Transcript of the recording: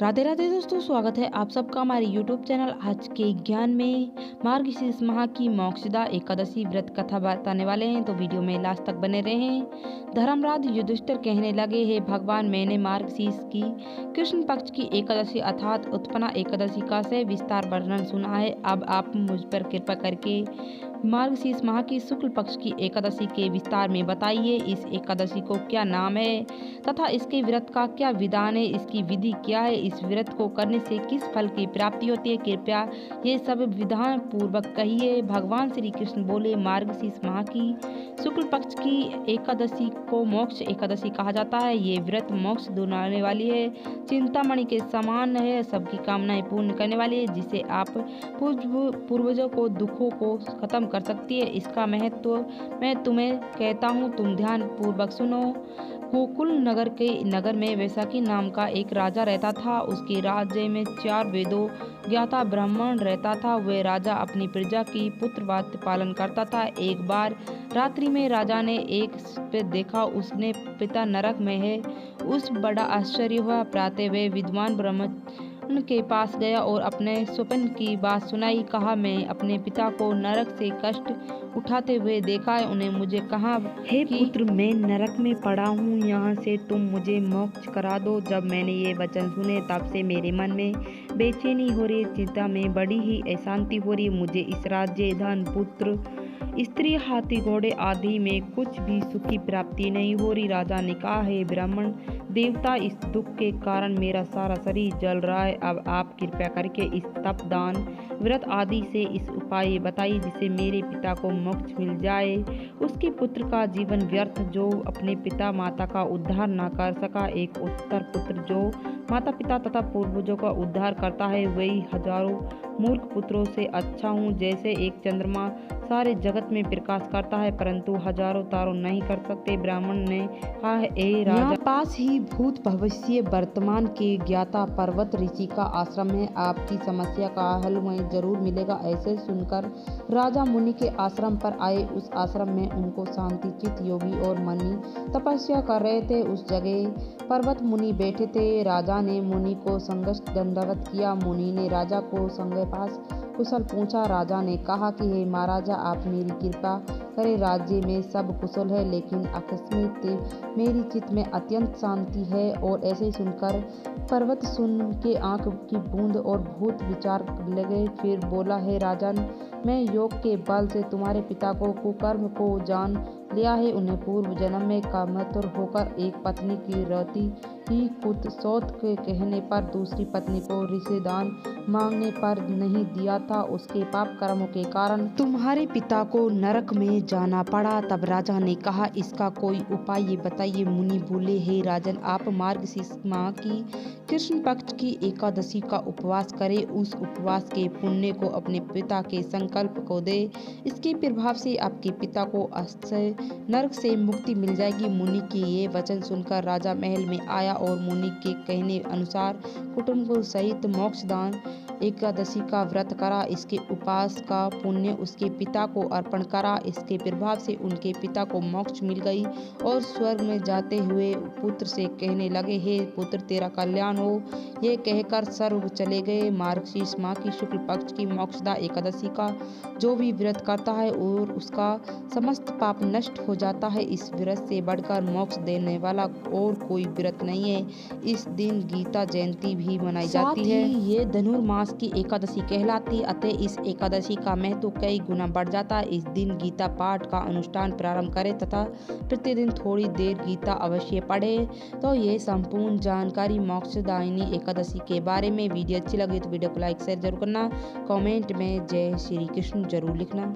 राधे राधे दोस्तों, स्वागत है आप सबका हमारे YouTube चैनल आज के ज्ञान में। मार्गशीर्ष माह की मोक्षदा एकादशी व्रत कथा बताने वाले हैं, तो वीडियो में लास्ट तक बने रहें। धर्मराज युधिष्ठिर कहने लगे, हे भगवान, मैंने मार्गशीर्ष की कृष्ण पक्ष की एकादशी अर्थात उत्पन्ना एकादशी का से विस्तार वर्णन सुना है। अब आप मुझ पर कृपा करके मार्गशीर्ष माह की शुक्ल पक्ष की एकादशी के विस्तार में बताइए। इस एकादशी को क्या नाम है तथा इसके व्रत का क्या विधान है, इसकी विधि क्या है, इस व्रत को करने से किस फल की प्राप्ति होती है, कृपया ये सब विधान पूर्वक कहिए। भगवान श्री कृष्ण बोले, मार्गशीर्ष माह की शुक्ल पक्ष की एकादशी को मोक्ष एकादशी कहा जाता है। ये व्रत मोक्ष दिलाने वाली है, चिंतामणि के समान है, सबकी कामनाएं पूर्ण करने वाली है, जिसे आप पूर्वजों को दुखों को खत्म कर सकती है। इसका महत्व मैं तुम्हें कहता हूँ, तुम ध्यान पूर्वक सुनो। गोकुल नगर में वैशाखी नाम का एक राजा रहता था। उसके राज्य में 4 वेदों ज्ञाता ब्राह्मण रहता था। वह राजा अपनी प्रजा की पुत्रवात्य पालन करता था। एक बार रात्रि में राजा ने एक पे देखा, उसने पिता नरक में है। उस बड़ा आश्चर्य हुआ। प्रातः वे विद्वान ब्राह्मण के पास गया और अपने स्वप्न की बात सुनाई। कहा, मैं अपने पिता को नरक से कष्ट उठाते हुए देखा है। उन्हें मुझे कहा, हे पुत्र, मैं नरक में पड़ा हूँ, यहाँ से तुम मुझे मोक्ष करा दो। जब मैंने ये वचन सुने तब से मेरे मन में बेचैनी हो रही, चिंता में बड़ी ही अशांति हो रही। मुझे इस राज्य, धन, पुत्र, स्त्री, हाथी, घोड़े आदि में कुछ भी सुखी प्राप्ति नहीं हो रही। राजा ने कहा, हे ब्राह्मण देवता, इस दुख के कारण मेरा सारा शरीर जल रहा है। अब आप कृपया करके इस तप, दान, व्रत आदि से इस उपाय बताइए, जिससे मेरे पिता को मोक्ष मिल जाए। उसके पुत्र का जीवन व्यर्थ, जो अपने पिता माता का उद्धार न कर सका। एक उत्तर पुत्र जो माता पिता तथा पूर्वजों का उद्धार करता है, वही हजारों मूर्ख पुत्रों से अच्छा हूँ। जैसे एक चंद्रमा सारे जगत में प्रकाश करता है, परंतु हजारों तारों नहीं कर सकते। ब्राह्मण ने कहा, हे राजा, यहाँ पास ही भूत भविष्य वर्तमान के ज्ञाता पर्वत ऋषि का आश्रम है, आपकी समस्या का हल वहीं जरूर मिलेगा। ऐसे सुनकर राजा मुनि के आश्रम पर आए। उस आश्रम में उनको शांति चित योगी और मुनि तपस्या कर रहे थे। उस जगह पर्वत मुनि बैठे थे। राजा ने मुनि को संगत दंडवत किया। मुनि ने राजा को संग पास कुशल पूछा। राजा ने कहा कि हे महाराजा, आप मेरी कृपा करें, राज्य में सब कुशल है, लेकिन अकस्मात मेरी चित्त में अत्यंत शांति है। और ऐसे सुनकर पर्वत सुन के आंख की बूंद और भूत विचार लगे। फिर बोला, हे राजन, मैं योग के बल से तुम्हारे पिता को कुकर्म को जान लिया है। उन्हें पूर्व जन्म में कामतुर होकर एक पत्नी की रति ही कुत सौत के कहने पर दूसरी पत्नी को रिश्तेदान मांगने पर नहीं दिया था। उसके पाप कर्मों के कारण तुम्हारे पिता को नरक में जाना पड़ा। तब राजा ने कहा, इसका कोई उपाय ये बताइए। मुनि बोले, हे राजन, आप मार्गशीर्ष माह की कृष्ण पक्ष की एकादशी का उपवास करें। उस उपवास के पुण्य को अपने पिता के संकल्प को दे। इसके प्रभाव से आपके पिता को अक्षय नरक से मुक्ति मिल जाएगी। मुनि के ये वचन सुनकर राजा महल में आया और मुनि के कहने अनुसार कुटुंब सहित मोक्षदान एकादशी का व्रत करा। इसके उपवास का पुण्य उसके पिता को अर्पण करा। इसके प्रभाव से उनके पिता को मोक्ष मिल गई और स्वर्ग में जाते हुए पुत्र से कहने लगे, हे पुत्र, तेरा कल्याण हो। ये कहकर स्वर्ग चले गए। मार्गशीर्ष माह की शुक्ल पक्ष की मोक्षदा एकादशी का जो भी व्रत करता है और उसका समस्त पाप नष्ट हो जाता है। इस व्रत से बढ़कर मोक्ष देने वाला और कोई व्रत नहीं है। इस दिन गीता जयंती भी मनाई जाती है। ये धनुर्मास की एकादशी कहलाती, अतः इस एकादशी का महत्व कई गुना बढ़ जाता है। इस दिन गीता पाठ का अनुष्ठान प्रारंभ करें तथा प्रतिदिन थोड़ी देर गीता अवश्य पढ़े। तो ये संपूर्ण जानकारी मोक्षदायिनी एकादशी के बारे में। वीडियो अच्छी लगी तो वीडियो को लाइक शेयर जरूर करना। कमेंट में जय श्री कृष्ण जरूर लिखना।